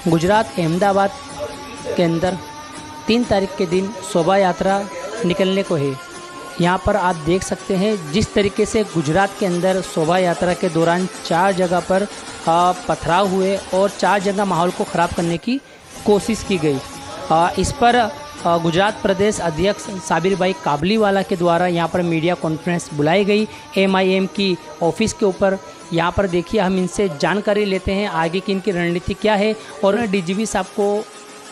गुजरात अहमदाबाद के अंदर 3 तारीख के दिन शोभा यात्रा निकलने को है। यहाँ पर आप देख सकते हैं जिस तरीके से गुजरात के अंदर शोभा यात्रा के दौरान 4 जगह पर पथराव हुए और 4 जगह माहौल को ख़राब करने की कोशिश की गई। इस पर गुजरात प्रदेश अध्यक्ष साबिर भाई काबलीवाला के द्वारा यहाँ पर मीडिया कॉन्फ्रेंस बुलाई गई MIM की ऑफिस के ऊपर। यहाँ पर देखिए हम इनसे जानकारी लेते हैं आगे की इनकी रणनीति क्या है और DGP साहब को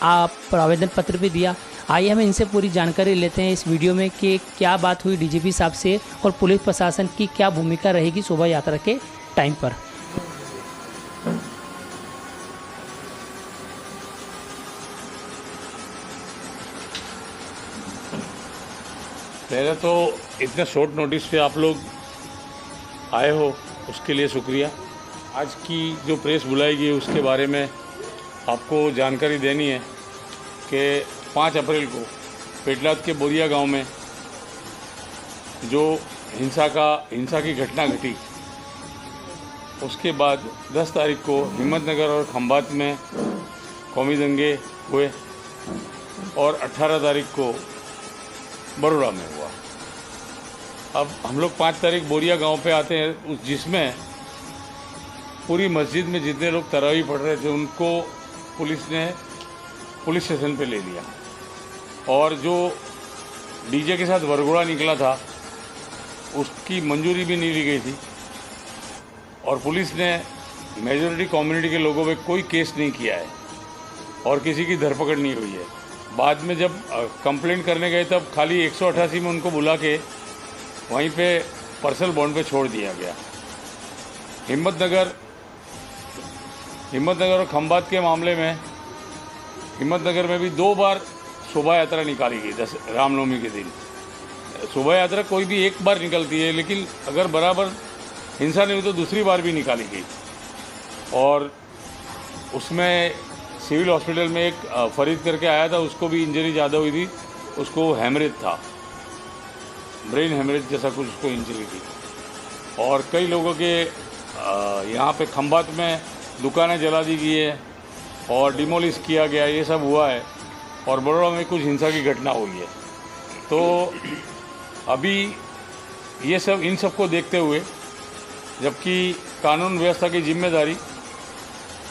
आप आवेदन पत्र भी दिया। आइए हम इनसे पूरी जानकारी लेते हैं इस वीडियो में कि क्या बात हुई DGP साहब से और पुलिस प्रशासन की क्या भूमिका रहेगी शोभा यात्रा के टाइम पर। पहले तो इतने शॉर्ट नोटिस पे आप लोग आए हो उसके लिए शुक्रिया। आज की जो प्रेस बुलाई गई उसके बारे में आपको जानकारी देनी है कि 5 अप्रैल को पेटलाद के बोरिया गांव में जो हिंसा की घटना घटी, उसके बाद 10 तारीख को हिम्मतनगर और खंभात में कौमी दंगे हुए और 18 तारीख को बड़ौदा में हुआ। अब हम लोग 5 तारीख बोरिया गांव पे आते हैं, जिसमें पूरी मस्जिद में जितने लोग तरावी पढ़ रहे थे उनको पुलिस ने पुलिस स्टेशन पे ले लिया और जो डीजे के साथ वरघोड़ा निकला था उसकी मंजूरी भी नहीं ली गई थी और पुलिस ने मेजॉरिटी कम्युनिटी के लोगों पे कोई केस नहीं किया है और किसी की धरपकड़ नहीं हुई है। बाद में जब कंप्लेंट करने गए तब खाली 188 में उनको बुला के वहीं पे पर्सनल बॉन्ड पे छोड़ दिया गया। हिम्मतनगर और खंभात के मामले में हिम्मतनगर में भी 2 बार शोभा यात्रा निकाली गई। रामनवमी के दिन शोभा यात्रा कोई भी एक बार निकलती है, लेकिन अगर बराबर हिंसा नहीं हुई तो दूसरी बार भी निकाली गई और उसमें सिविल हॉस्पिटल में एक फरीद करके आया था, उसको भी इंजरी ज़्यादा हुई थी, उसको हेमरेज था, ब्रेन हेमरेज जैसा कुछ उसको इंजरी थी और कई लोगों के यहाँ पे खंभात में दुकानें जला दी गई है और डिमोलिश किया गया, ये सब हुआ है और बड़ौदा में कुछ हिंसा की घटना हुई है। तो अभी ये सब इन सब को देखते हुए, जबकि कानून व्यवस्था की जिम्मेदारी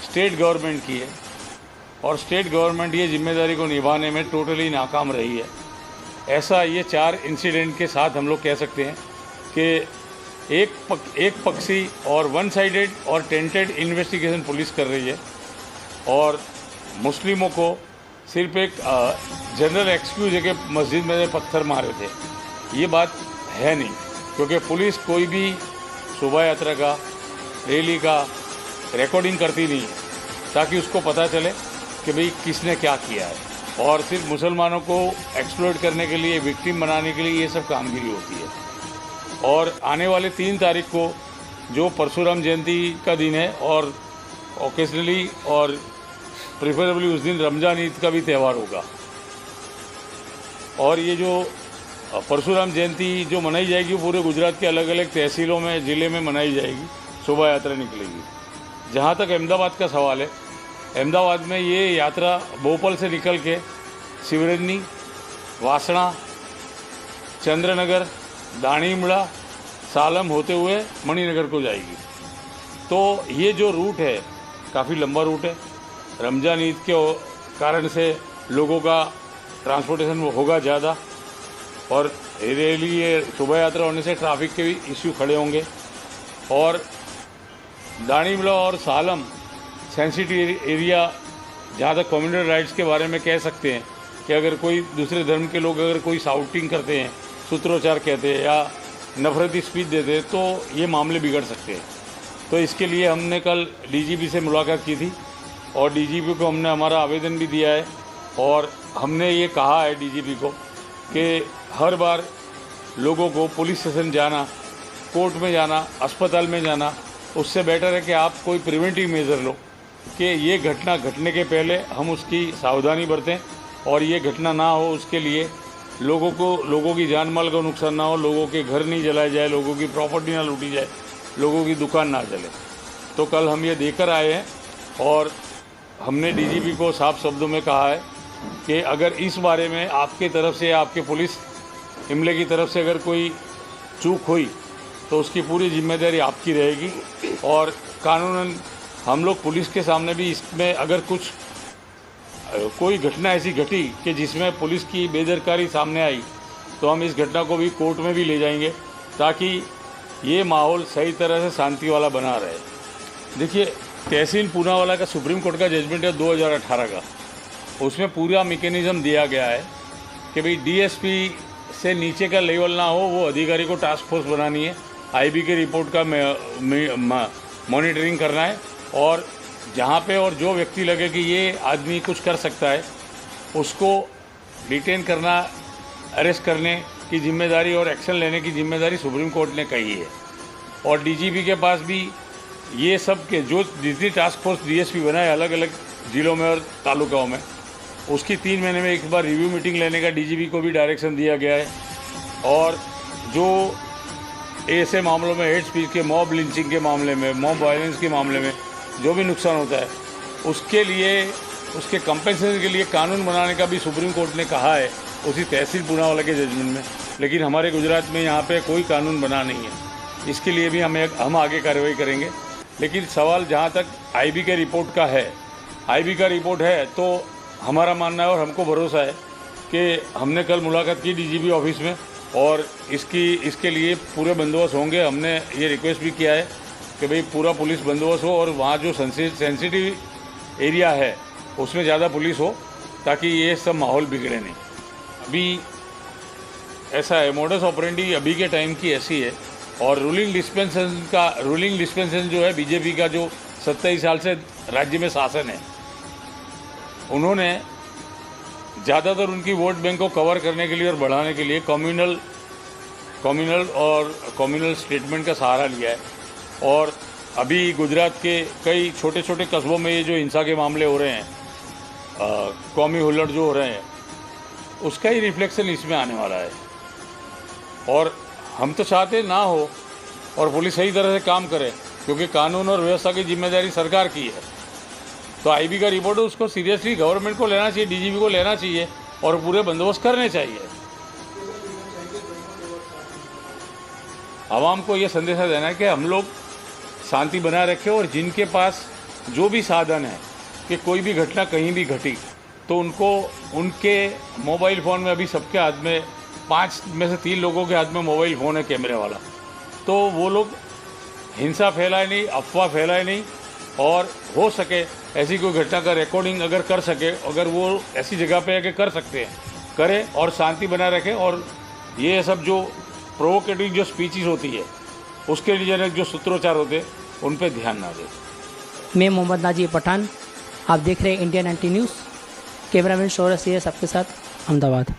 स्टेट गवर्नमेंट की है और स्टेट गवर्नमेंट ये जिम्मेदारी को निभाने में टोटली नाकाम रही है, ऐसा ये 4 इंसिडेंट के साथ हम लोग कह सकते हैं कि एक पक्षी और 1 साइडेड और टेंटेड इन्वेस्टिगेशन पुलिस कर रही है और मुस्लिमों को सिर्फ एक जनरल एक्सक्यूज है कि मस्जिद में पत्थर मारे थे। ये बात है नहीं, क्योंकि पुलिस कोई भी शोभा यात्रा का, रैली का रिकॉर्डिंग करती नहीं है ताकि उसको पता चले कि भाई किसने क्या किया है और सिर्फ मुसलमानों को एक्सप्लॉइट करने के लिए, विक्टिम बनाने के लिए ये सब कामगिरी होती है। और आने वाले 3 तारीख को जो परशुराम जयंती का दिन है और ओकेजनली और प्रेफरेबली उस दिन रमज़ान ईद का भी त्यौहार होगा और ये जो परशुराम जयंती जो मनाई जाएगी पूरे गुजरात के अलग अलग तहसीलों में, ज़िले में मनाई जाएगी, शोभा यात्रा निकलेगी। जहाँ तक अहमदाबाद का सवाल है, अहमदाबाद में ये यात्रा भोपाल से निकल के शिवरजनी, वासणा, चंद्रनगर, दाणीमड़ा, सालम होते हुए मणिनगर को जाएगी। तो ये जो रूट है काफ़ी लंबा रूट है। रमज़ान ईद के कारण से लोगों का ट्रांसपोर्टेशन होगा ज़्यादा और रैली, ये शोभा यात्रा होने से ट्रैफिक के भी इश्यू खड़े होंगे और दाणीमड़ा और सालम सेंसिटिव एरिया, जहाँ तक कम्युनिटी राइट्स के बारे में कह सकते हैं कि अगर कोई दूसरे धर्म के लोग अगर कोई शाउटिंग करते हैं, सूत्रोच्चार कहते हैं या नफरती स्पीच देते हैं तो ये मामले बिगड़ सकते हैं। तो इसके लिए हमने कल DGP से मुलाकात की थी और DGP को हमने हमारा आवेदन भी दिया है और हमने ये कहा है DGP को कि हर बार लोगों को पुलिस स्टेशन जाना, कोर्ट में जाना, अस्पताल में जाना, उससे बेटर है कि आप कोई प्रिवेंटिव मेजर लो कि ये घटना घटने के पहले हम उसकी सावधानी बरतें और ये घटना ना हो उसके लिए लोगों की जान माल का नुकसान ना हो, लोगों के घर नहीं जलाए जाए, लोगों की प्रॉपर्टी ना लूटी जाए, लोगों की दुकान ना जले। तो कल हम ये देकर आए हैं और हमने डीजीपी को साफ शब्दों में कहा है कि अगर इस बारे में आपके तरफ से, आपके पुलिस इमले की तरफ से अगर कोई चूक हुई तो उसकी पूरी जिम्मेदारी आपकी रहेगी। और कानूनन हम लोग पुलिस के सामने भी इसमें अगर कोई घटना ऐसी घटी कि जिसमें पुलिस की बेदरकारी सामने आई तो हम इस घटना को भी कोर्ट में भी ले जाएंगे ताकि ये माहौल सही तरह से शांति वाला बना रहे। देखिए, तहसील पूनावाला का सुप्रीम कोर्ट का जजमेंट है 2018 का। उसमें पूरा मैकेनिज़्म दिया गया है कि भाई डीएसपी से नीचे का लेवल ना हो, वो अधिकारी को टास्क फोर्स बनानी है, आईबी के रिपोर्ट का मॉनिटरिंग करना है और जहाँ पे और जो व्यक्ति लगे कि ये आदमी कुछ कर सकता है उसको डिटेन करना, अरेस्ट करने की जिम्मेदारी और एक्शन लेने की जिम्मेदारी सुप्रीम कोर्ट ने कही है। और डीजीपी के पास भी ये सब के जो जितनी टास्क फोर्स डीएसपी बनाए अलग अलग ज़िलों में और तालुकाओं में, उसकी 3 महीने में एक बार रिव्यू मीटिंग लेने का डीजीपी को भी डायरेक्शन दिया गया है। और जो ऐसे मामलों में हेड स्पीच के, मॉब लिंचिंग के मामले में, मॉब वायलेंस के मामले में जो भी नुकसान होता है उसके लिए, उसके कंपेंसेशन के लिए कानून बनाने का भी सुप्रीम कोर्ट ने कहा है उसी तहसील पूनावाला के जजमेंट में। लेकिन हमारे गुजरात में यहाँ पे कोई कानून बना नहीं है, इसके लिए भी हम आगे कार्रवाई करेंगे। लेकिन सवाल जहाँ तक आईबी के रिपोर्ट का है, आईबी का रिपोर्ट है तो हमारा मानना है और हमको भरोसा है कि हमने कल मुलाकात की डीजीपी ऑफिस में और इसके लिए पूरे बंदोबस्त होंगे। हमने ये रिक्वेस्ट भी किया है कि भाई पूरा पुलिस बंदोबस्त हो और वहाँ जो सेंसिटिव एरिया है उसमें ज़्यादा पुलिस हो ताकि ये सब माहौल बिगड़े नहीं। अभी ऐसा है, मोडस ऑपरेंडी अभी के टाइम की ऐसी है। और रूलिंग डिस्पेंसेशन जो है बीजेपी का, जो 27 साल से राज्य में शासन है, उन्होंने ज़्यादातर उनकी वोट बैंक को कवर करने के लिए और बढ़ाने के लिए कम्युनल स्टेटमेंट का सहारा लिया है। और अभी गुजरात के कई छोटे छोटे कस्बों में ये जो हिंसा के मामले हो रहे हैं, कौमी हुल्लड़ जो हो रहे हैं, उसका ही रिफ्लेक्शन इसमें आने वाला है। और हम तो चाहते ना हो और पुलिस सही तरह से काम करे, क्योंकि कानून और व्यवस्था की जिम्मेदारी सरकार की है। तो आईबी का रिपोर्ट है, उसको सीरियसली गवर्नमेंट को लेना चाहिए, डीजीपी को लेना चाहिए और पूरे बंदोबस्त करने चाहिए। आवाम को ये संदेशा देना है कि हम लोग शांति बनाए रखें और जिनके पास जो भी साधन है कि कोई भी घटना कहीं भी घटी तो उनके मोबाइल फ़ोन में, अभी सबके हाथ में 5 में से 3 लोगों के हाथ में मोबाइल फ़ोन है कैमरे वाला, तो वो लोग हिंसा फैलाए नहीं, अफवाह फैलाए नहीं। और हो सके ऐसी कोई घटना का रिकॉर्डिंग अगर कर सके, अगर वो ऐसी जगह पे है कि कर सकते हैं, करें और शांति बनाए रखें। और ये सब जो प्रोवोकेटिव जो स्पीचेस होती है उसके लिए जो सूत्रोच्चार होते हैं उन पर ध्यान ना दें। मैं मोहम्मद नाजी पठान, आप देख रहे हैं इंडिया 90 न्यूज़। कैमरामैन शौर्य सिंह आपके साथ, अहमदाबाद।